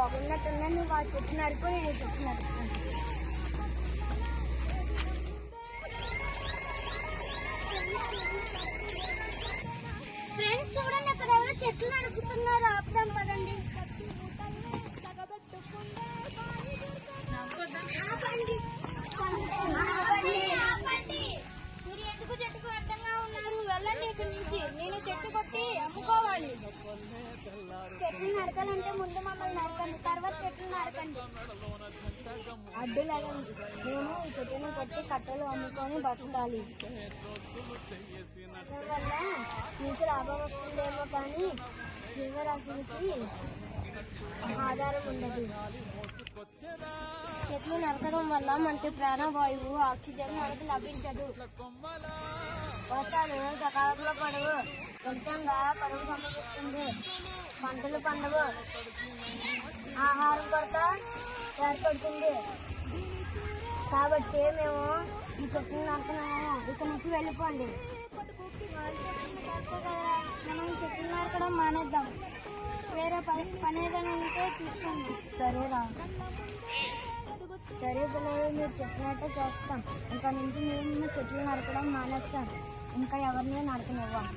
బాగున్నట్టున్నా నువ్వు ఆ చెట్టు నరుకు, నేను ఈ చెట్టు నరుకుతాను. ఫ్రెండ్స్ చూడండి, అక్కడ ఎవరో చెట్లు నరుకుతున్నారు. ఆపుదాం పదండి. మీరు ఎందుకు చెట్టుకు అడ్డంగా ఉన్నారు? వెళ్ళండి ఇక్కడి నుంచి. నేను చెట్టు కొట్టి అమ్ముకోవాలి. చెట్లు నరకాలంటే ముందు మమ్మల్ని నరకండి, తర్వాత చెట్లు నరకండి. అడ్డులాగా మేము ఈ చెట్టును కొట్టి కట్టెలు అమ్ముకొని బతకాలి. వల్ల మీకు లాభం వస్తుందేమో కానీ జీవరాశులకి ఆధారం ఉండదు. చెట్లు నరకడం వల్ల మనకి ప్రాణవాయువు, ఆక్సిజన్ మనకి లభించదు. వర్షాలు సకాలంలో పడవు, ఫలితంగా కరువు సంభవిస్తుంది. పంటలు పండవు, ఆహారం కొరత ఏర్పడుతుంది. కాబట్టి మేము ఈ చెట్లు నరకనాము. ఇక్కడ నుంచి వెళ్ళిపోండి. మనం చెట్లు నరకడం మానేద్దాం. వేరే పని ఏదైనా ఉంటే తీసుకోండి. సరేరా. సరే పిల్లలు, మీరు చెప్పినట్టే చేస్తాం. ఇంకా నుంచి మేము చెట్లు నరకడం మానేస్తాం. ఇంకా ఎవరిని నరకనివ్వం.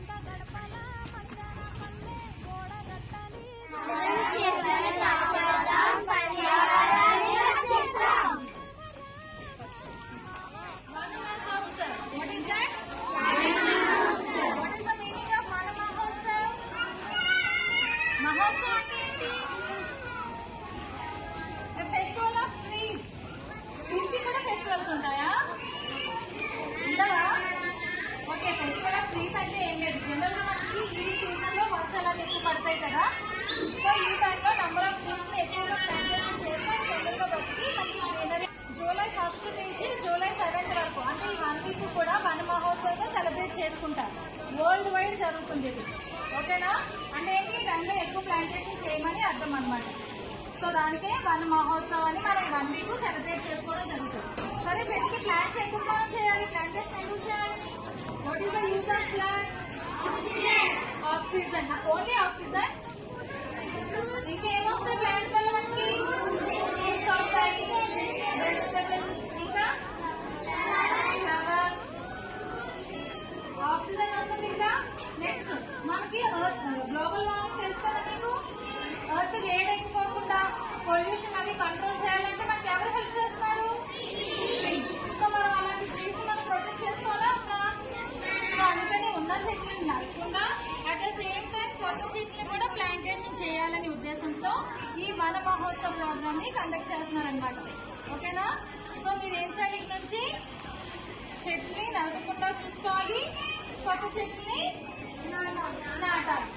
Festival of trees. ట్రీస్కి కూడా ఫెస్టివల్స్ ఉంటాయా? ఉండవా? ఓకే, ఫెస్టివల్ ఆఫ్ ట్రీస్ అంటే ఏం లేదు. జనరల్గా మనకి ఈ సీజన్లో వర్షాలు ఎక్కువ పడతాయి కదా. సో ఈ టైంలో నంబర్ ఆఫ్ ట్రీస్ ఎక్కువగా ప్లాంటేషన్ చేస్తే తొందరగా బతికి జూలై 1 నుంచి జూలై 7 వరకు, అంటే ఈ 1 వీక్ కూడా వన మహోత్సవం సెలబ్రేట్ చేసుకుంటారు. వరల్డ్ వైడ్ జరుగుతుంది ఇది. ఓకేనా? అంటే ఏంటి, ఈ టైంలో ఎక్కువ ప్లాంటేషన్ చేయమని అర్థం అనమాట. సో దానికే వన మహోత్సవాన్ని మనం 1 వీక్ సెలబ్రేట్ చేసుకోవడం జరుగుతుంది. సరే, వీటికి ప్లాంట్స్ ఎక్కువ చేయాలి, ప్లాంటేషన్ ఎందుకు చేయాలి? What is the use of plants? Oxygen. Only oxygen. ఇంకేమొస్తాయి ప్లాంట్స్ వల్ల మనకి? ఇంకా ఆక్సిజన్ వస్తుంది. ఇంకా నెక్స్ట్ మనకి గ్లోబల్ వార్మింగ్ తెలుసుకోవాలి మీకు. ఎర్త్ వేడెక్కిపోకుండా పొల్యూషన్ అవి కంట్రోల్ చేయాలంటే మనకి ఎవరు హెల్ప్ చేస్తున్నారు? సో మనం అలాంటి ట్రీస్ మనం ప్రొటెక్ట్ చేసుకోవాలా? సో అందుకని ఉన్న చెట్లను నరకకుండా అట్ ద సేమ్ టైం కొత్త చెట్లను కూడా ప్లాంటేషన్ చేయాలనే ఉద్దేశంతో ఈ వన మహోత్సవ ప్రోగ్రామ్ ని కండక్ట్ చేస్తున్నారు అనమాట. ఓకేనా? సో మీరు ఏం చేయాలి, ఇక్కడ నుంచి చెట్లని నరకకుండా చూసుకోవాలి, కొత్త చెట్లని నాటాలి.